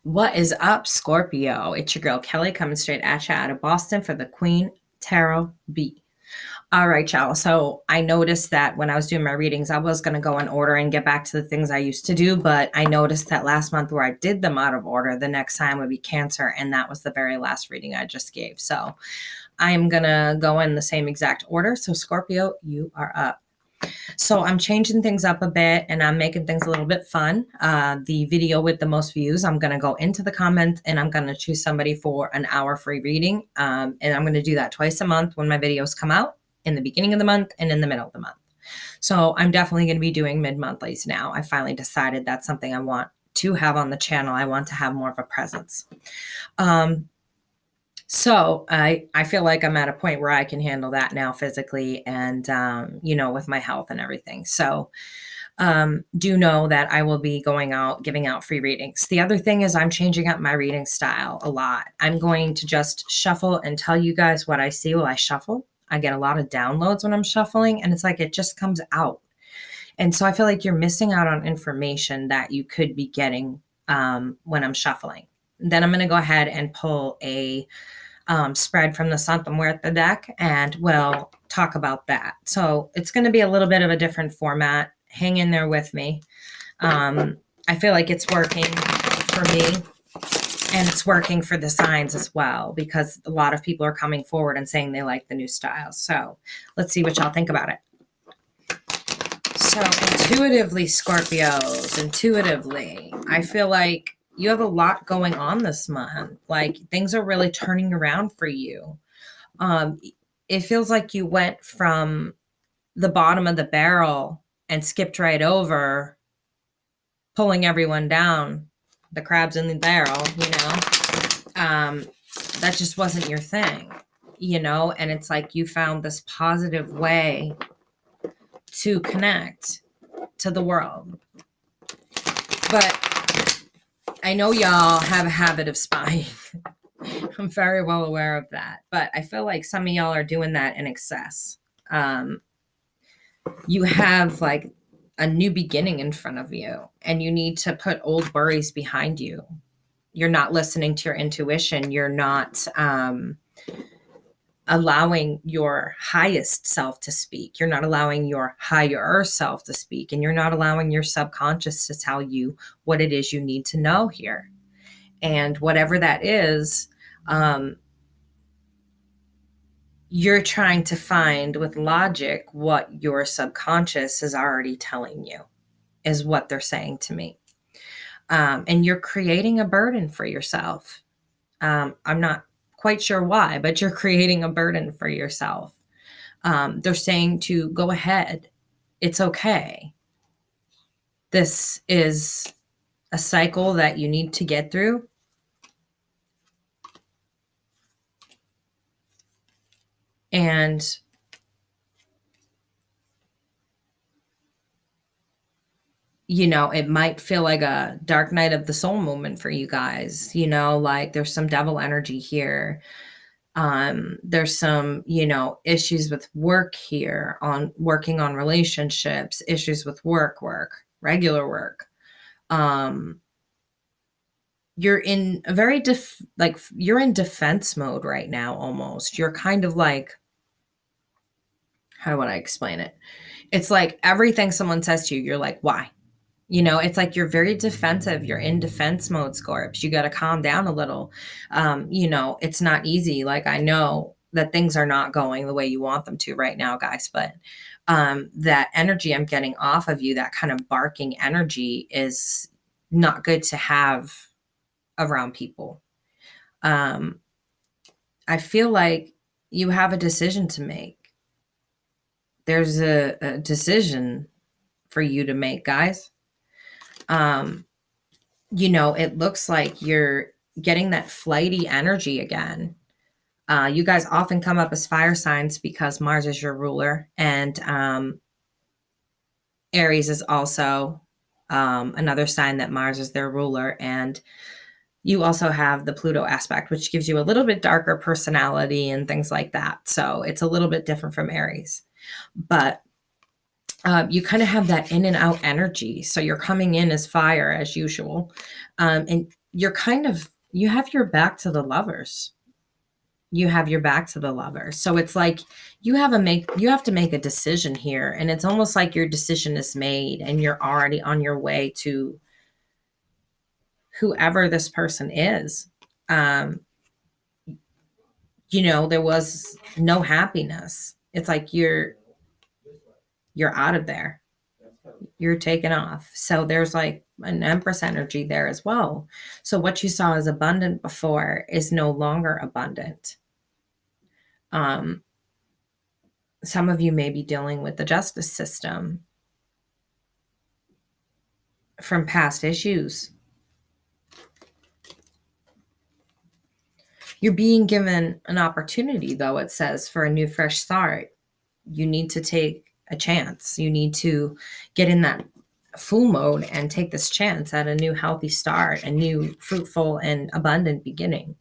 What is up, Scorpio? It's your girl Kelly coming straight at you out of Boston for the Queen Tarot B. All right, y'all. So I noticed that when I was doing my readings, I was going to go in order and get back to the things I used to do. But I noticed that last month where I did them out of order, the next time would be Cancer. And that was the very last reading I just gave. So I'm going to go in the same exact order. So Scorpio, you are up. So I'm changing things up a bit and I'm making things a little bit fun. The video with the most views, I'm going to go into the comments and I'm going to choose somebody for an hour free reading. And I'm going to do that twice a month when my videos come out, in the beginning of the month and in the middle of the month. So I'm definitely going to be doing mid-monthlies now. I finally decided that's something I want to have on the channel. I want to have more of a presence. So I feel like I'm at a point where I can handle that now physically and, with my health and everything. So do know that I will be going out, giving out free readings. The other thing is I'm changing up my reading style a lot. I'm going to just shuffle and tell you guys what I see while I shuffle. I get a lot of downloads when I'm shuffling and it's like it just comes out. And so I feel like you're missing out on information that you could be getting when I'm shuffling. Then I'm going to go ahead and pull a spread from the sun somewhere at the deck, and we'll talk about that. So it's going to be a little bit of a different format. Hang in there with me. I feel like it's working for me. And it's working for the signs as well, because a lot of people are coming forward and saying they like the new style. So let's see what y'all think about it. So intuitively, Scorpios, I feel like you have a lot going on this month. Like things are really turning around for you. It feels like you went from the bottom of the barrel and skipped right over pulling everyone down, the crabs in the barrel, that just wasn't your thing, and it's like you found this positive way to connect to the world. But I know y'all have a habit of spying. I'm very well aware of that, but I feel like some of y'all are doing that in excess. You have like a new beginning in front of you and you need to put old worries behind you. You're not listening to your intuition. You're not allowing your highest self to speak. You're not allowing your higher self to speak, and you're not allowing your subconscious to tell you what it is you need to know here. And whatever that is, you're trying to find with logic what your subconscious is already telling you is what they're saying to me. And you're creating a burden for yourself. I'm not quite sure why, but you're creating a burden for yourself. They're saying to go ahead. It's okay. This is a cycle that you need to get through. And it might feel like a dark night of the soul moment for you guys, like there's some devil energy here. There's some, issues with work here, on working on relationships, issues with work, regular work. You're in a very you're in defense mode right now. Almost. You're kind of like, how would I explain it? It's like everything someone says to you, you're like, why? It's like you're very defensive. You're in defense mode, Scorps. You got to calm down a little. It's not easy. Like, I know that things are not going the way you want them to right now, guys, but that energy I'm getting off of you, that kind of barking energy, is not good to have around people. I feel like you have a decision to make. There's a decision for you to make, guys. It looks like you're getting that flighty energy again. You guys often come up as fire signs because Mars is your ruler, and Aries is also another sign that Mars is their ruler. And you also have the Pluto aspect, which gives you a little bit darker personality and things like that. So it's a little bit different from Aries. But you kind of have that in and out energy. So you're coming in as fire as usual. And you have your back to the lovers. You have your back to the lovers. So it's like you have to make a decision here, and it's almost like your decision is made and you're already on your way to whoever this person is. Um, there was no happiness. It's like you're out of there. You're taken off. So there's like an Empress energy there as well. So what you saw as abundant before is no longer abundant. Some of you may be dealing with the justice system from past issues. You're being given an opportunity, though, it says, for a new, fresh start. You need to take a chance. You need to get in that full mode and take this chance at a new, healthy start, a new, fruitful, and abundant beginning.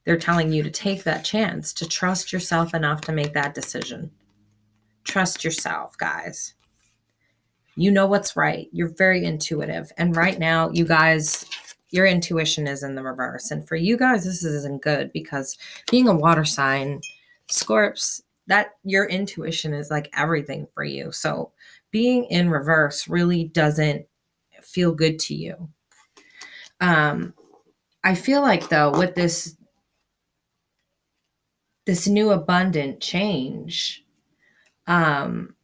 They're telling you to take that chance, to trust yourself enough to make that decision. Trust yourself, guys. You know what's right. You're very intuitive. And right now, you guys, your intuition is in the reverse. And for you guys, this isn't good because being a water sign, Scorps, that your intuition is like everything for you. So being in reverse really doesn't feel good to you. I feel like, though, with this new abundant change, or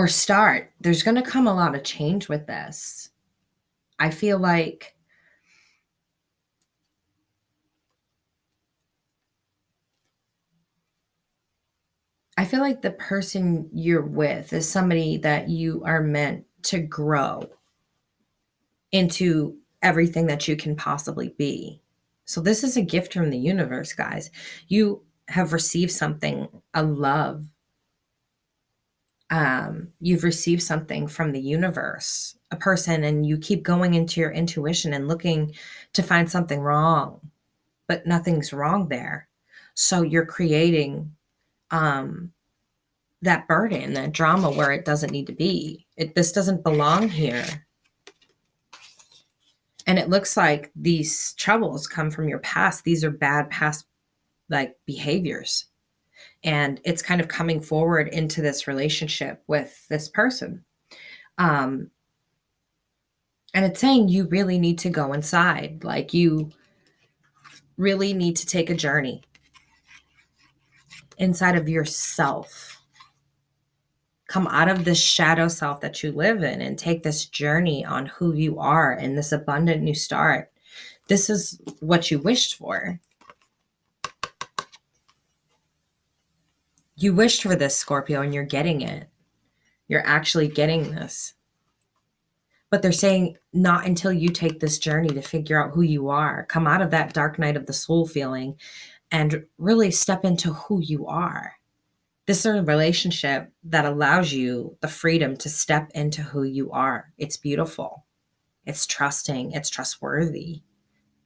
start, there's going to come a lot of change with this. I feel like the person you're with is somebody that you are meant to grow into everything that you can possibly be. So this is a gift from the universe, guys. You have received something, a love. You've received something from the universe, a person, and you keep going into your intuition and looking to find something wrong, but nothing's wrong there. So you're creating that burden, that drama where it doesn't need to be. This doesn't belong here. And it looks like these troubles come from your past. These are bad past behaviors. And it's kind of coming forward into this relationship with this person. And it's saying you really need to go inside. Like, you really need to take a journey inside of yourself. Come out of this shadow self that you live in and take this journey on who you are in this abundant new start. This is what you wished for. You wished for this, Scorpio, and you're getting it. You're actually getting this. But they're saying not until you take this journey to figure out who you are. Come out of that dark night of the soul feeling and really step into who you are. This is a relationship that allows you the freedom to step into who you are. It's beautiful. It's trusting. It's trustworthy.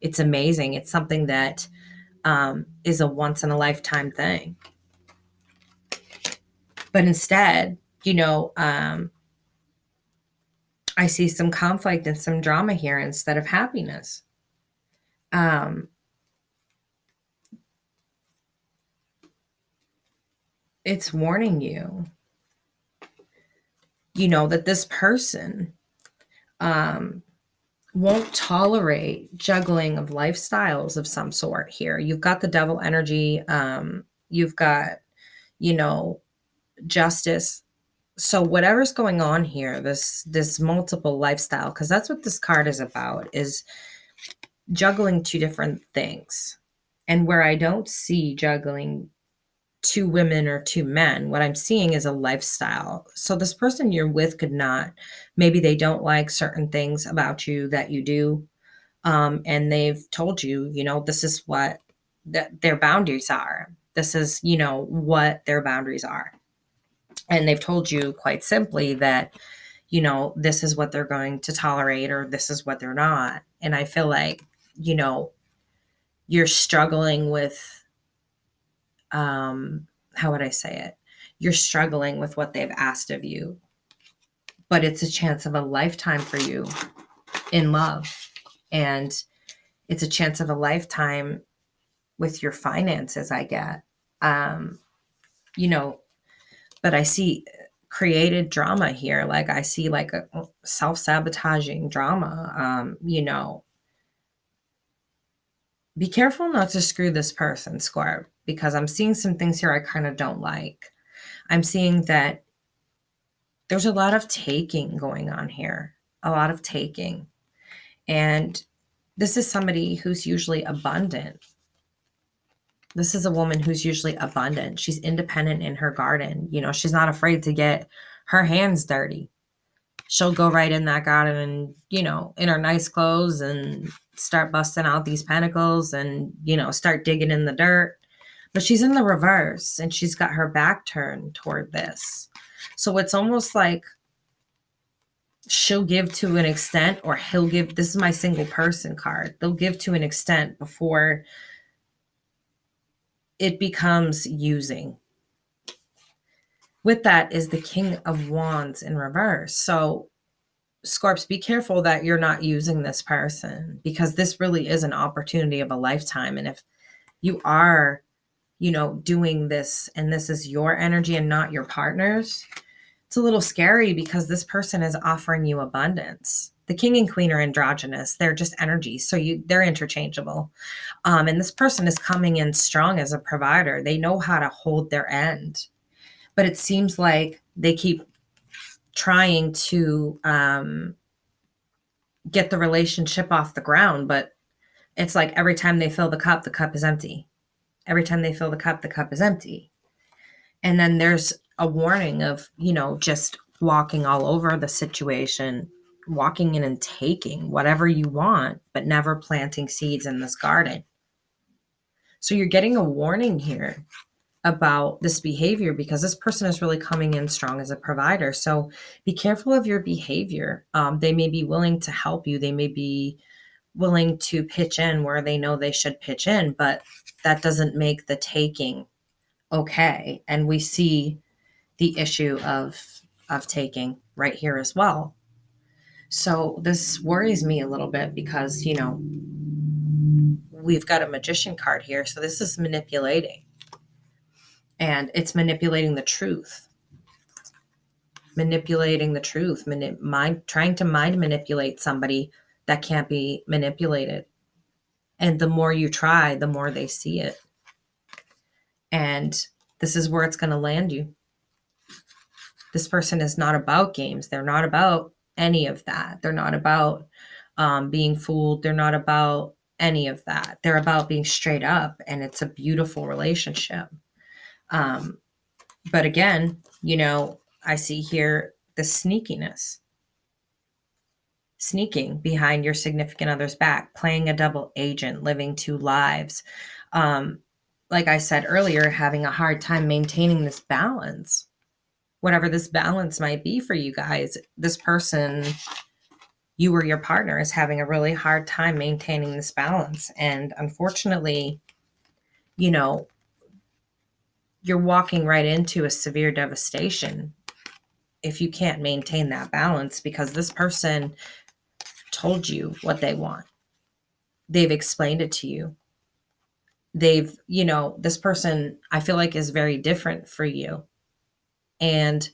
It's amazing. It's something that is a once in a lifetime thing. But instead, I see some conflict and some drama here instead of happiness. It's warning you, that this person won't tolerate juggling of lifestyles of some sort here. You've got the devil energy. You've got, justice. So whatever's going on here, this multiple lifestyle, because that's what this card is about, is juggling two different things. And where I don't see juggling two women or two men, what I'm seeing is a lifestyle. So this person you're with could not, maybe they don't like certain things about you that you do. And they've told you, this is what their boundaries are. This is, what their boundaries are. And they've told you quite simply that, this is what they're going to tolerate or this is what they're not. And I feel like, you're struggling with, how would I say it? You're struggling with what they've asked of you, but it's a chance of a lifetime for you in love. And it's a chance of a lifetime with your finances, I get. You know, but I see created drama here. Like I see like a self-sabotaging drama. Be careful not to screw this person, Scorp, because I'm seeing some things here I kind of don't like. I'm seeing that there's a lot of taking going on here, a lot of taking. And this is somebody who's usually abundant. This is a woman who's usually abundant. She's independent in her garden. She's not afraid to get her hands dirty. She'll go right in that garden and, in her nice clothes and start busting out these pentacles and, start digging in the dirt. But she's in the reverse and she's got her back turned toward this. So it's almost like she'll give to an extent, or he'll give. This is my single person card. They'll give to an extent before it becomes using. With that is the King of Wands in reverse. So Scorps, be careful that you're not using this person, because this really is an opportunity of a lifetime. And if you are, doing this and this is your energy and not your partner's, it's a little scary because this person is offering you abundance. The king and queen are androgynous. They're just energies. So they're interchangeable. And this person is coming in strong as a provider. They know how to hold their end. But it seems like they keep trying to get the relationship off the ground. But it's like every time they fill the cup is empty. Every time they fill the cup is empty. And then there's a warning of, just walking all over the situation, walking in and taking whatever you want, but never planting seeds in this garden. So you're getting a warning here about this behavior, because this person is really coming in strong as a provider. So be careful of your behavior. They may be willing to help you. They may be willing to pitch in where they know they should pitch in, but that doesn't make the taking okay. And we see the issue of taking right here as well. So this worries me a little bit because, we've got a magician card here. So this is manipulating. And it's manipulating the truth. Manipulating the truth. Trying to mind manipulate somebody that can't be manipulated. And the more you try, the more they see it. And this is where it's going to land you. This person is not about games. They're not about any of that. They're not about being fooled. They're not about any of that. They're about being straight up. And it's a beautiful relationship. But again, I see here the sneakiness. Sneaking behind your significant other's back, playing a double agent, living two lives. Like I said earlier, having a hard time maintaining this balance. Whatever this balance might be for you guys, this person, you or your partner, is having a really hard time maintaining this balance. And unfortunately, you're walking right into a severe devastation if you can't maintain that balance, because this person told you what they want. They've explained it to you. This person, I feel like, is very different for you. And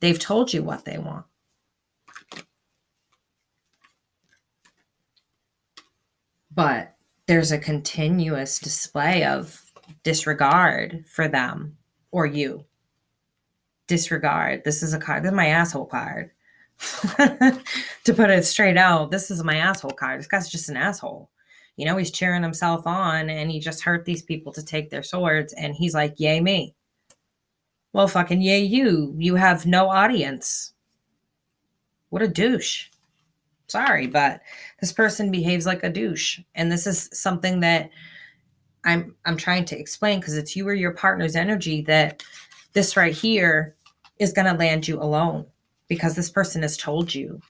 they've told you what they want. But there's a continuous display of disregard for them or you. Disregard. This is a card. This is my asshole card. To put it straight out, this is my asshole card. This guy's just an asshole. He's cheering himself on, and he just hurt these people to take their swords. And he's like, yay me. Well, fucking yay you. You have no audience. What a douche. Sorry, but this person behaves like a douche. And this is something that I'm trying to explain, because it's you or your partner's energy that this right here is going to land you alone, because this person has told you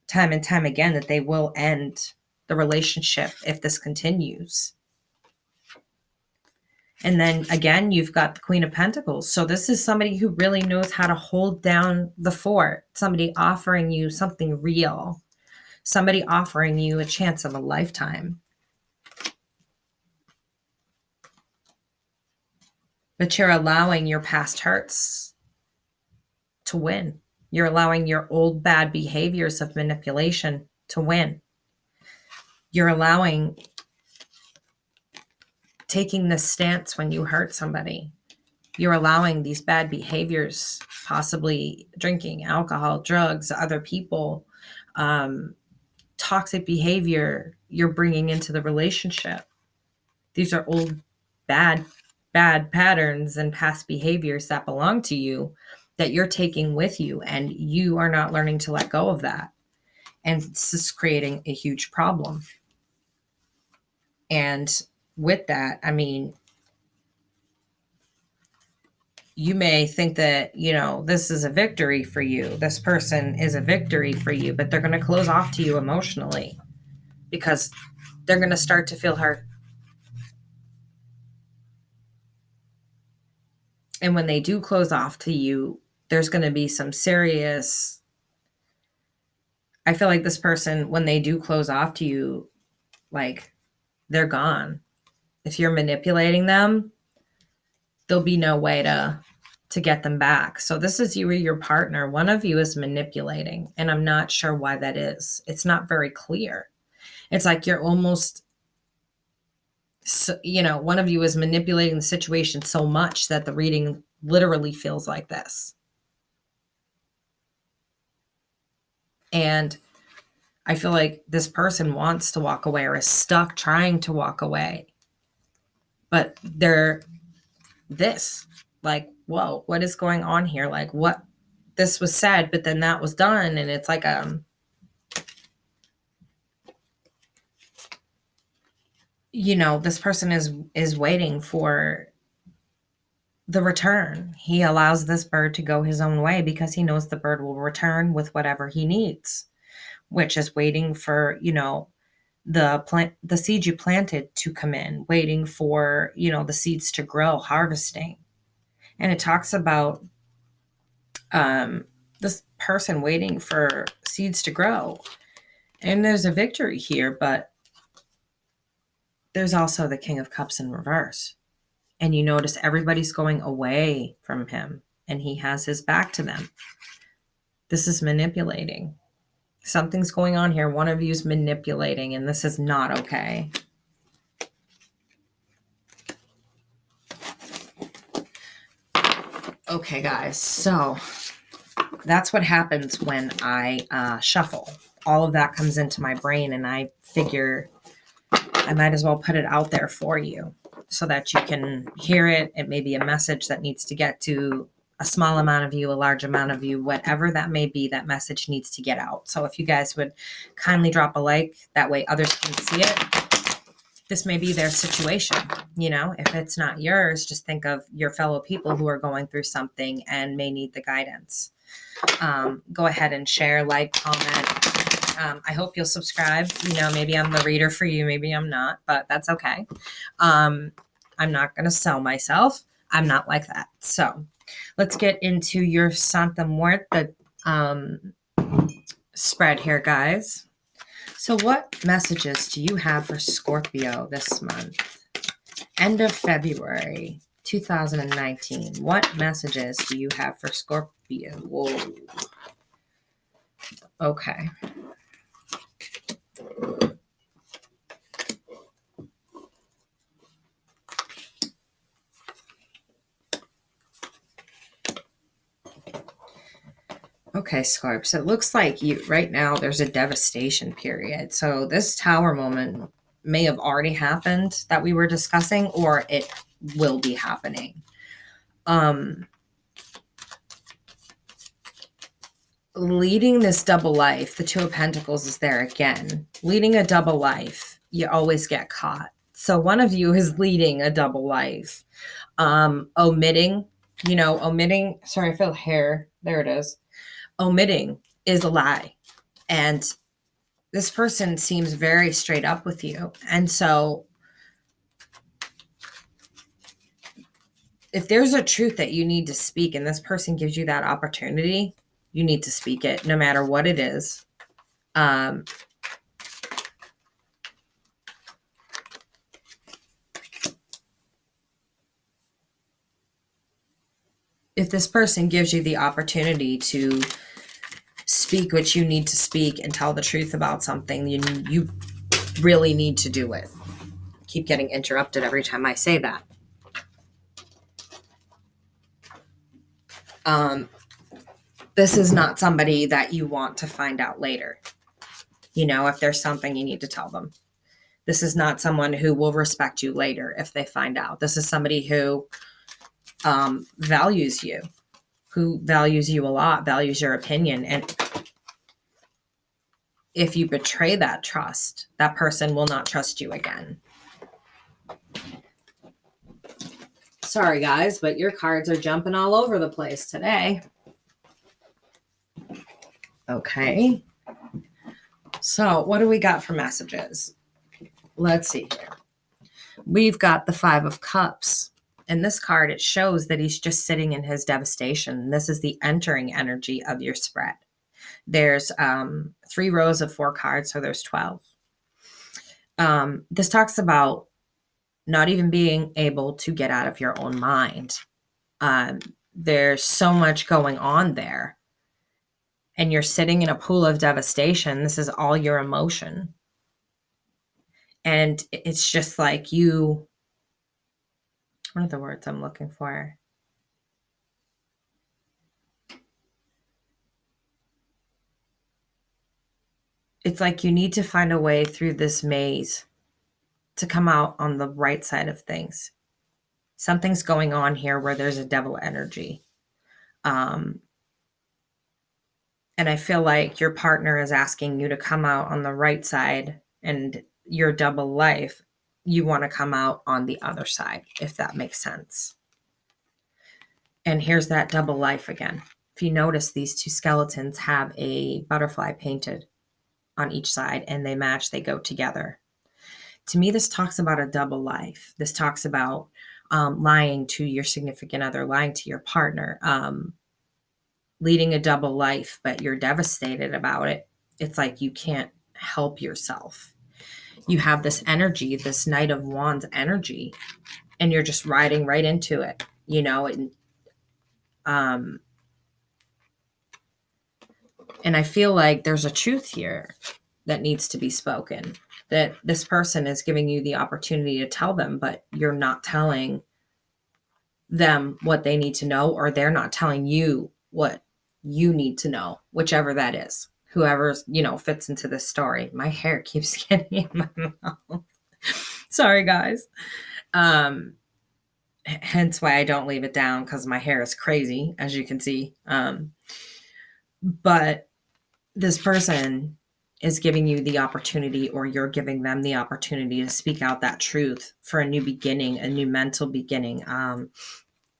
time and time again that they will end the relationship if this continues. And then again, you've got the Queen of Pentacles. So this is somebody who really knows how to hold down the fort, somebody offering you something real, somebody offering you a chance of a lifetime. But you're allowing your past hurts to win. You're allowing your old bad behaviors of manipulation to win. You're allowing taking this stance when you hurt somebody. You're allowing these bad behaviors, possibly drinking, alcohol, drugs, other people, toxic behavior you're bringing into the relationship. These are old bad patterns and past behaviors that belong to you that you're taking with you, and you are not learning to let go of that. And this is creating a huge problem. And with that, I mean, you may think that, this is a victory for you. This person is a victory for you, but they're going to close off to you emotionally because they're going to start to feel hurt. And when they do close off to you, there's going to be some serious, I feel like this person, when they do close off to you, like, they're gone. If you're manipulating them, there'll be no way to get them back. So this is you or your partner. One of you is manipulating, and I'm not sure why that is. It's not very clear. It's like you're almost, one of you is manipulating the situation so much that the reading literally feels like this. And I feel like this person wants to walk away or is stuck trying to walk away. But they're like, whoa, what is going on here? Like, what? This was said, but then that was done. And it's like, this person is waiting for the return. He allows this bird to go his own way because he knows the bird will return with whatever he needs, which is waiting for, the seed you planted to come in, waiting for, the seeds to grow, harvesting. And it talks about this person waiting for seeds to grow. And there's a victory here, but there's also the King of Cups in reverse. And you notice everybody's going away from him, and he has his back to them. This is manipulating. Something's going on here. One of you is manipulating, and this is not okay. Okay, guys, so that's what happens when I shuffle. All of that comes into my brain, and I figure I might as well put it out there for you so that you can hear it. It may be a message that needs to get to a small amount of you, a large amount of you, whatever that may be, that message needs to get out. So if you guys would kindly drop a like, that way others can see it. This may be their situation. If it's not yours, just think of your fellow people who are going through something and may need the guidance. Go ahead and share, like, comment. I hope you'll subscribe. Maybe I'm the reader for you. Maybe I'm not, but that's okay. I'm not going to sell myself. I'm not like that. So let's get into your Santa Muerte spread here, guys. So what messages do you have for Scorpio this month? End of February 2019. What messages do you have for Scorpio? Whoa. Okay. Okay, Scorp. So it looks like right now there's a devastation period. So this Tower moment may have already happened that we were discussing, or it will be happening. Leading this double life, the Two of Pentacles is there again. Leading a double life, you always get caught. So one of you is leading a double life. Omitting, sorry, I feel hair. There it is. Omitting is a lie. And this person seems very straight up with you. And so if there's a truth that you need to speak and this person gives you that opportunity, you need to speak it no matter what it is. if this person gives you the opportunity to speak what you need to speak and tell the truth about something, you really need to do it. Keep getting interrupted every time I say that. This is not somebody that you want to find out later. If there's something you need to tell them. This is not someone who will respect you later if they find out. This is somebody who values you a lot, values your opinion. And if you betray that trust, that person will not trust you again. Sorry, guys, but your cards are jumping all over the place today. Okay. So what do we got for messages? Let's see here. We've got the 5 of Cups. And this card, it shows that he's just sitting in his devastation. This is the entering energy of your spread. There's 3 rows of 4 cards, so there's 12. This talks about not even being able to get out of your own mind. There's so much going on there. And you're sitting in a pool of devastation. This is all your emotion. And it's just like what are the words I'm looking for? It's like you need to find a way through this maze to come out on the right side of things. Something's going on here where there's a devil energy. And I feel like your partner is asking you to come out on the right side, and your double life, you want to come out on the other side, if that makes sense. And here's that double life again. If you notice, these 2 skeletons have a butterfly painted on each side, and they match, they go together. To me, this talks about a double life. This talks about lying to your significant other, lying to your partner, leading a double life, but you're devastated about it. It's like you can't help yourself. You have this energy, this Knight of Wands energy, and you're just riding right into it, and I feel like there's a truth here that needs to be spoken, that this person is giving you the opportunity to tell them, but you're not telling them what they need to know, or they're not telling you what you need to know, whichever that is. Whoever's, fits into this story. My hair keeps getting in my mouth. Sorry, guys. Hence why I don't leave it down, because my hair is crazy, as you can see. But this person is giving you the opportunity, or you're giving them the opportunity to speak out that truth for a new beginning, a new mental beginning.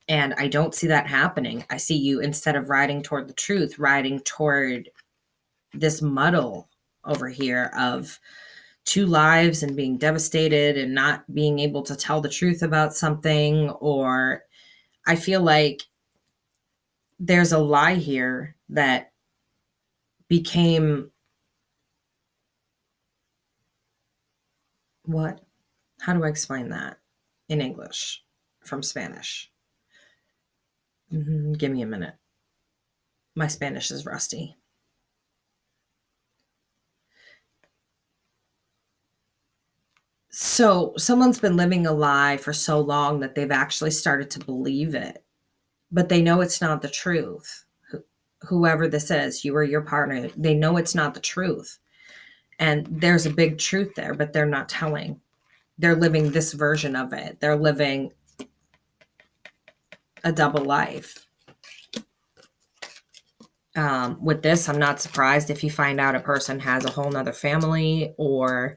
And I don't see that happening. I see you, instead of riding toward the truth, riding toward this muddle over here of 2 lives and being devastated and not being able to tell the truth about something. Or I feel like there's a lie here that became what? How do I explain that in English from Spanish? Give me a minute. My Spanish is rusty. So someone's been living a lie for so long that they've actually started to believe it, but they know it's not the truth. Whoever this is, you or your partner, they know it's not the truth. And there's a big truth there, but they're not telling. They're living this version of it. They're living a double life. With this, I'm not surprised if you find out a person has a whole nother family, or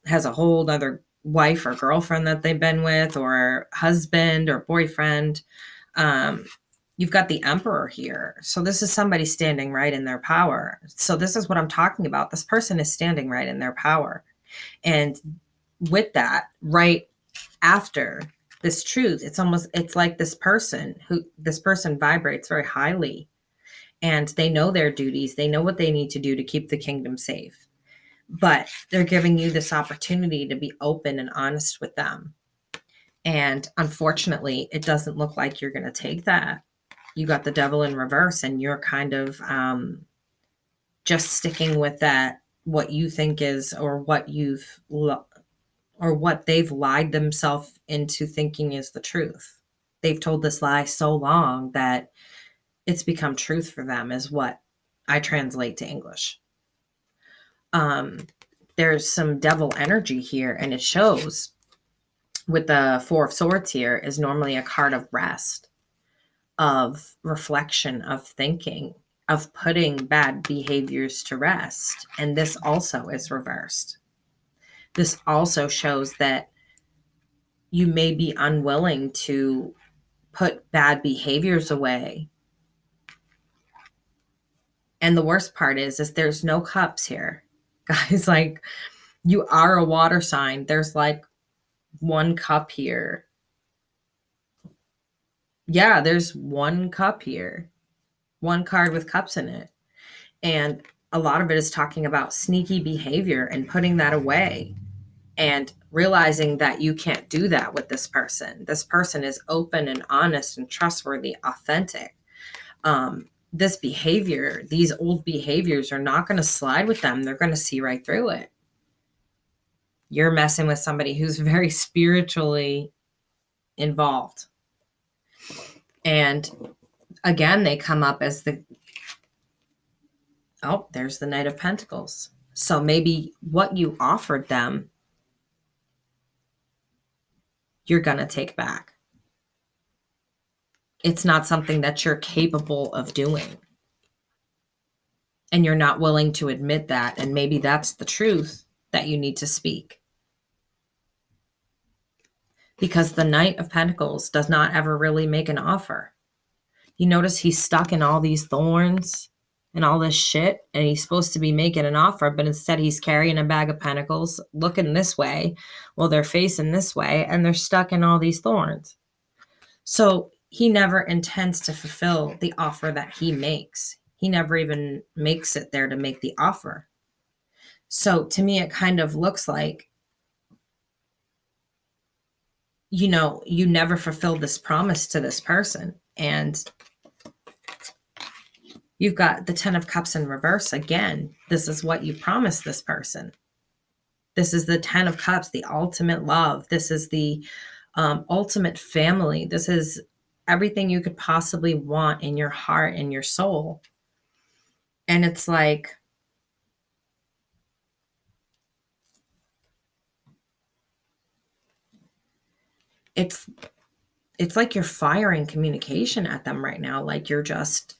has a whole other wife or girlfriend that they've been with, or husband or boyfriend. You've got the Emperor here. So this is somebody standing right in their power. So this is what I'm talking about. This person is standing right in their power. And with that, right after this truth, it's like this person vibrates very highly, and they know their duties. They know what they need to do to keep the kingdom safe. But they're giving you this opportunity to be open and honest with them. And unfortunately, it doesn't look like you're going to take that. You got the devil in reverse, and you're kind of just sticking with that, what you think is, or what or what they've lied themselves into thinking is the truth. They've told this lie so long that it's become truth for them, is what I translate to English. There's some devil energy here, and it shows with the Four of Swords here is normally a card of rest, of reflection, of thinking, of putting bad behaviors to rest. And this also is reversed. This also shows that you may be unwilling to put bad behaviors away. And the worst part is there's no cups here. Guys, like, you are a water sign. There's like one cup here. Yeah, there's one cup here. One card with cups in it. And a lot of it is talking about sneaky behavior and putting that away and realizing that you can't do that with this person. This person is open and honest and trustworthy, authentic. This behavior, these old behaviors are not going to slide with them. They're going to see right through it. You're messing with somebody who's very spiritually involved. And again, they come up as there's the Knight of Pentacles. So maybe what you offered them, you're going to take back. It's not something that you're capable of doing. And you're not willing to admit that. And maybe that's the truth that you need to speak. Because the Knight of Pentacles does not ever really make an offer. You notice he's stuck in all these thorns and all this shit, and he's supposed to be making an offer, but instead he's carrying a bag of pentacles, looking this way, while they're facing this way, and they're stuck in all these thorns. So he never intends to fulfill the offer that he makes. He never even makes it there to make the offer. So to me, it kind of looks like, you never fulfilled this promise to this person. And you've got the Ten of Cups in reverse again. This is what you promised this person. This is the Ten of Cups, the ultimate love. This is the ultimate family. This is everything you could possibly want in your heart and your soul. And it's like, it's like you're firing communication at them right now. Like you're just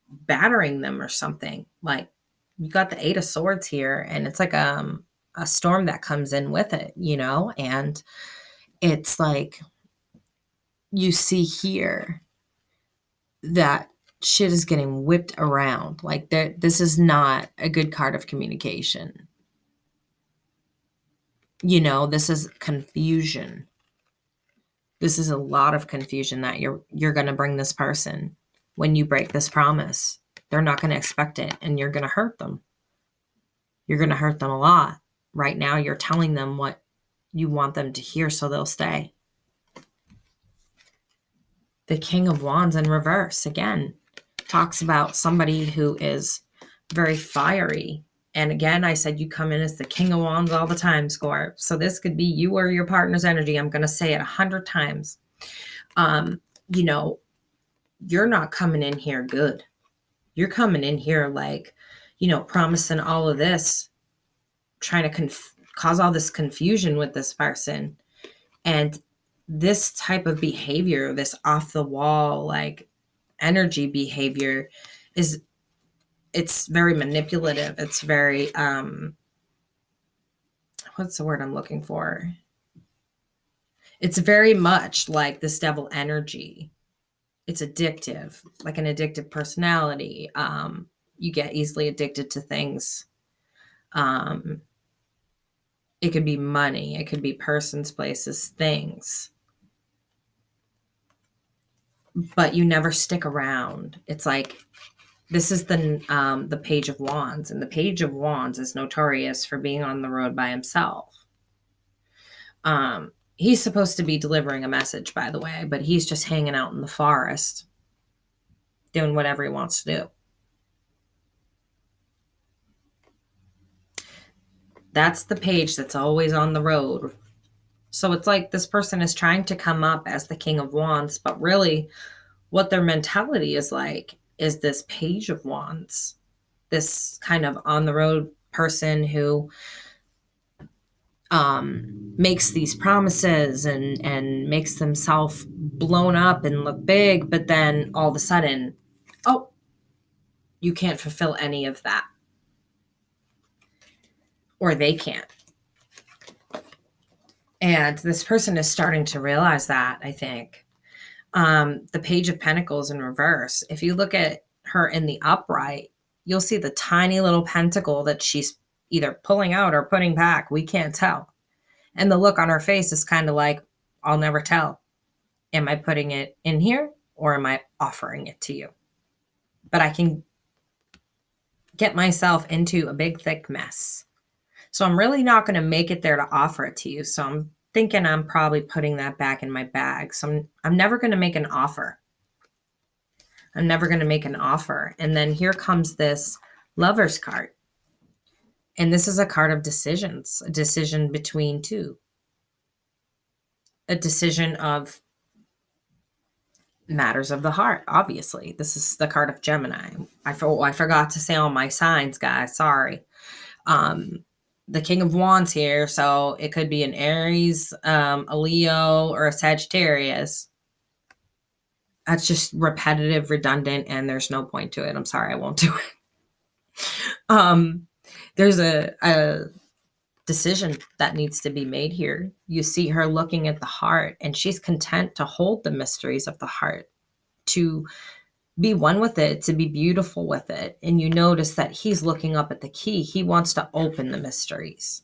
battering them or something. Like you got the Eight of Swords here, and it's like a storm that comes in with it, and it's like you see here that shit is getting whipped around. Like this is not a good card of communication. This is confusion. This is a lot of confusion that you're going to bring this person when you break this promise. They're not going to expect it, and you're going to hurt them. You're going to hurt them a lot. Right now, you're telling them what you want them to hear, so they'll stay. The King of Wands in reverse, again, talks about somebody who is very fiery. And again, I said you come in as the King of Wands all the time, Scorp. So this could be you or your partner's energy. I'm going to say it 100 times. You're not coming in here good. You're coming in here like, promising all of this, trying to cause all this confusion with this person. And this type of behavior, this off the wall, like energy behavior it's very manipulative. It's very, what's the word I'm looking for? It's very much like this devil energy. It's addictive, like an addictive personality. You get easily addicted to things. It could be money. It could be persons, places, things. But you never stick around. It's like, this is the Page of Wands, and the Page of Wands is notorious for being on the road by himself. He's supposed to be delivering a message, by the way, but he's just hanging out in the forest doing whatever he wants to do. That's the page that's always on the road. So it's like this person is trying to come up as the King of Wands, but really what their mentality is like is this Page of Wands, this kind of on the road person who makes these promises and makes themselves blown up and look big, but then all of a sudden, oh, you can't fulfill any of that. Or they can't. And this person is starting to realize that, I think. The Page of Pentacles in reverse. If you look at her in the upright, you'll see the tiny little pentacle that she's either pulling out or putting back. We can't tell. And the look on her face is kind of like, I'll never tell. Am I putting it in here or am I offering it to you? But I can get myself into a big, thick mess. So I'm really not going to make it there to offer it to you. So I'm thinking I'm probably putting that back in my bag. So I'm never going to make an offer. I'm never going to make an offer. And then here comes this Lover's card. And this is a card of decisions, a decision between two. A decision of matters of the heart, obviously. This is the card of Gemini. I forgot to say all my signs, guys. Sorry. The King of Wands here, so it could be an Aries, a Leo, or a Sagittarius. That's just repetitive, redundant, and there's no point to it. I'm sorry, I won't do it. There's a decision that needs to be made here. You see her looking at the heart, and she's content to hold the mysteries of the heart, to be one with it, to be beautiful with it. And you notice that he's looking up at the key. He wants to open the mysteries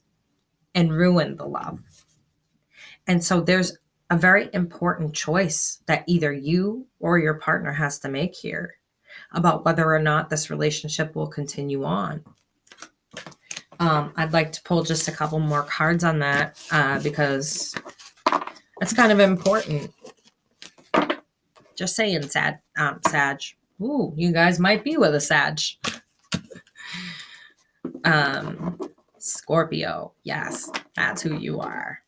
and ruin the love. And so there's a very important choice that either you or your partner has to make here about whether or not this relationship will continue on. I'd like to pull just a couple more cards on that because that's kind of important. Just saying, Sag. Ooh, you guys might be with a Sag. Scorpio. Yes, that's who you are.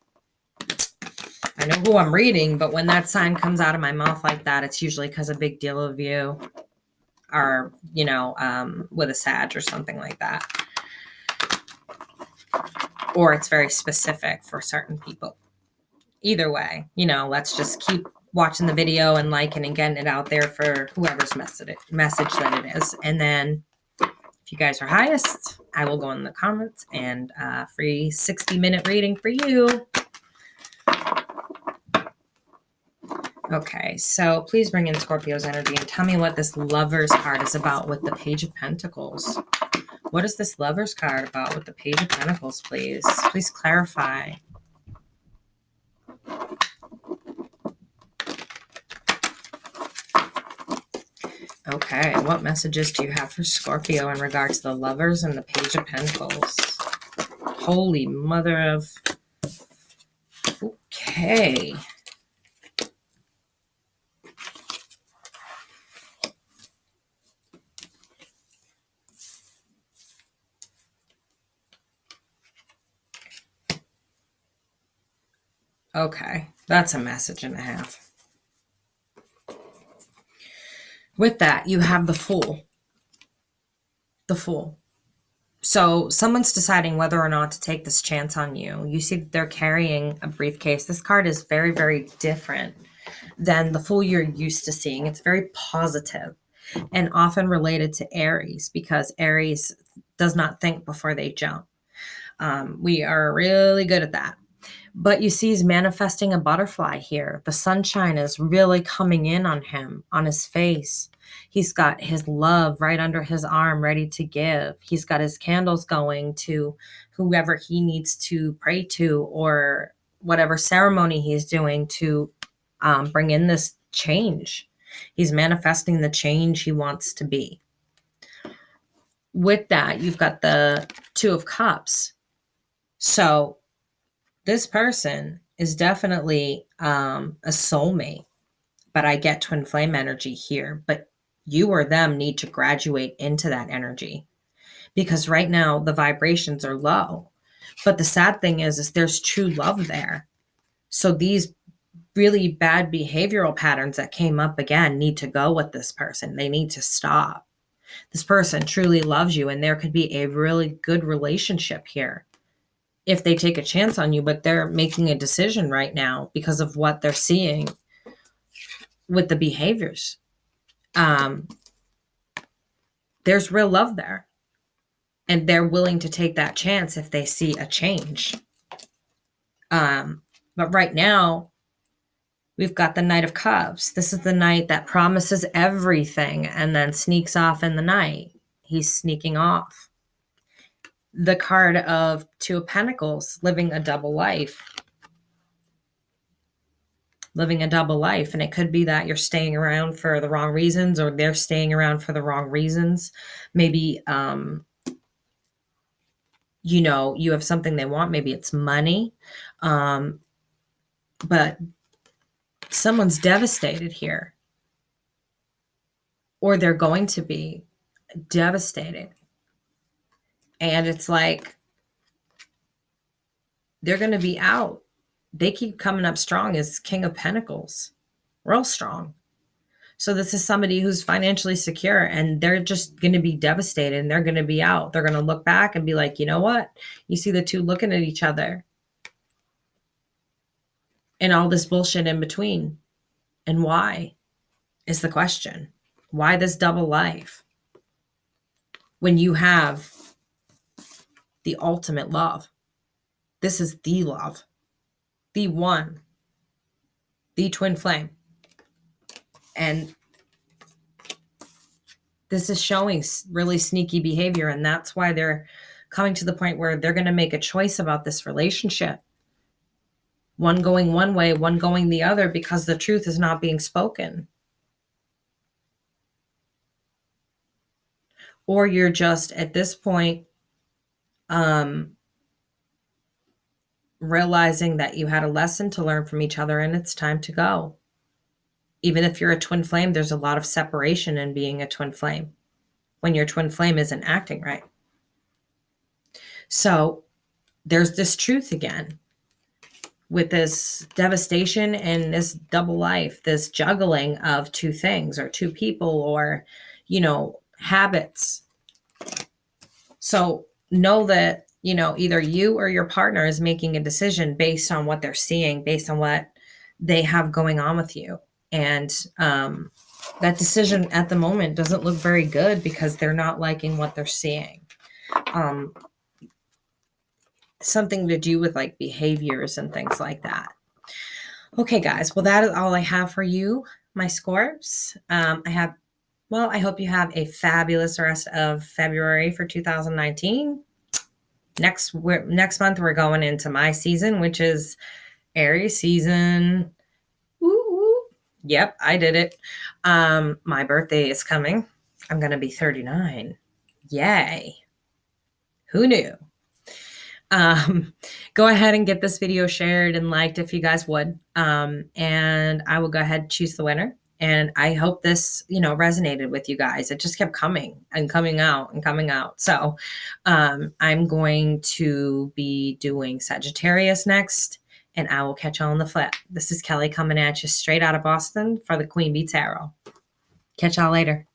I know who I'm reading, but when that sign comes out of my mouth like that, it's usually because a big deal of you are, with a Sag or something like that. Or it's very specific for certain people. Either way, let's just keep watching the video and liking and getting it out there for whoever's message that it is. And then if you guys are highest, I will go in the comments and free 60-minute reading for you. Okay, so please bring in Scorpio's energy and tell me what this Lover's card is about with the Page of Pentacles. What is this Lover's card about with the Page of Pentacles, please? Please clarify. Okay, what messages do you have for Scorpio in regard to the Lovers and the Page of Pentacles? Holy mother of... Okay. Okay, that's a message and a half. With that, you have the Fool. The Fool. So someone's deciding whether or not to take this chance on you. You see that they're carrying a briefcase. This card is very, very different than the Fool you're used to seeing. It's very positive and often related to Aries because Aries does not think before they jump. We are really good at that. But you see he's manifesting a butterfly here. The sunshine is really coming in on him, on his face. He's got his love right under his arm, ready to give. He's got his candles going to whoever he needs to pray to or whatever ceremony he's doing to bring in this change. He's manifesting the change he wants to be. With that, you've got the Two of Cups. So this person is definitely a soulmate, but I get twin flame energy here. But you or them need to graduate into that energy, because right now the vibrations are low. But the sad thing is there's true love there. So these really bad behavioral patterns that came up again need to go with this person. They need to stop. This person truly loves you, and there could be a really good relationship here if they take a chance on you, but they're making a decision right now because of what they're seeing with the behaviors. There's real love there, and they're willing to take that chance if they see a change. But right now, we've got the Knight of Cups. This is the knight that promises everything and then sneaks off in the night. He's sneaking off. The card of Two of Pentacles, living a double life. Living a double life. And it could be that you're staying around for the wrong reasons, or they're staying around for the wrong reasons. Maybe, you know, you have something they want. Maybe it's money. But someone's devastated here, or they're going to be devastated. And it's like they're going to be out. They keep coming up strong as King of Pentacles, real strong. So this is somebody who's financially secure, and they're just going to be devastated, and they're going to be out. They're going to look back and be like, you know what? You see the two looking at each other and all this bullshit in between. And why is the question? Why this double life when you have the ultimate love? This is the love, the one, the twin flame. And this is showing really sneaky behavior. And that's why they're coming to the point where they're going to make a choice about this relationship. One going one way, one going the other, because the truth is not being spoken. Or you're just at this point realizing that you had a lesson to learn from each other and it's time to go. Even if you're a twin flame, there's a lot of separation in being a twin flame when your twin flame isn't acting right. So there's this truth again with this devastation and this double life, this juggling of two things or two people or, you know, habits. So know that, you know, either you or your partner is making a decision based on what they're seeing, based on what they have going on with you. And that decision at the moment doesn't look very good because they're not liking what they're seeing. Something to do with like behaviors and things like that. Okay, guys. Well, that is all I have for you, my Scorps. I hope you have a fabulous rest of February for 2019. Next month, we're going into my season, which is Aries season. Ooh. Yep, I did it. My birthday is coming. I'm going to be 39. Yay. Who knew? Go ahead and get this video shared and liked if you guys would. And I will go ahead and choose the winner. And I hope this, resonated with you guys. It just kept coming and coming out and coming out. So I'm going to be doing Sagittarius next, and I will catch y'all on the flip. This is Keli coming at you straight out of Boston for the Queen Bee Tarot. Catch y'all later.